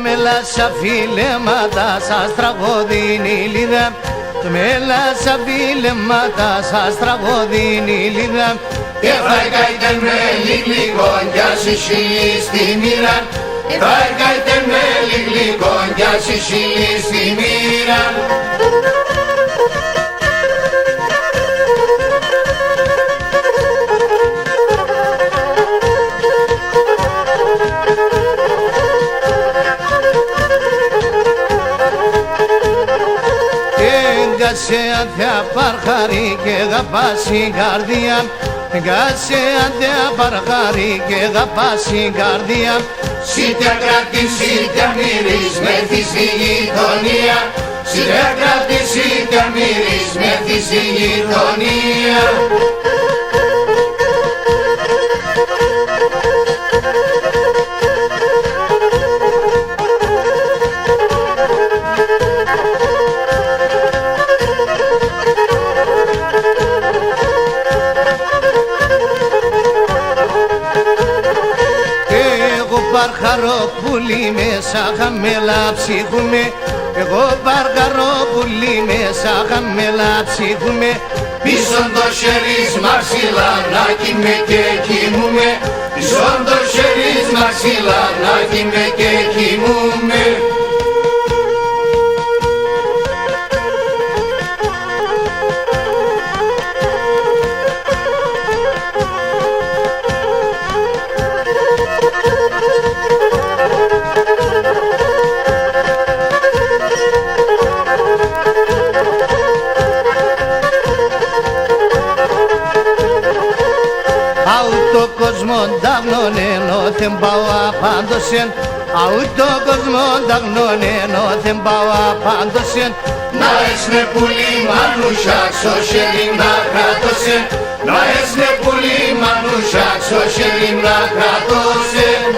Μέλασα φιλέματα σας τραγωδίνει λίδα, το μέλασα φιλέματα σας τραγωδίνει λίδα. Και φάικαϊτε με γλυκόνια συσίλη στη μοίρα, φάικαϊτε με γλυκόνια συσίλη στη μοίρα. Έγκασε ανθέα παρχαρή και γαπάσει καρδία, έγκασε ανθέα παρχαρή και γαπάσει καρδία. Σίτια κράτη, σίτια μύρις μεθύς στη γειτονία, σίτια κράτη, σίτια μύρις μεθύς στη γειτονία. Παρχαρόπουλη μέσα χαμέλα ψυχούμε, εγώ παρχαρόπουλη μέσα χαμέλα ψυχούμε. Πίσω το χέρι μαξιλά να κοιμέ και κοιμούμε, πίσω το χέρι μαξιλά να κοιμέ και κοιμούμε. Αούτο κόσμο νταγνώνενο δεν πάω απάντωσεν, αούτο κόσμο νταγνώνενο δεν πάω απάντωσεν. Να έσνε πουλί μανούσια ξο χέρι να κράτωσεν, να έσνε πουλί μανούσια ξο χέρι να κράτωσεν.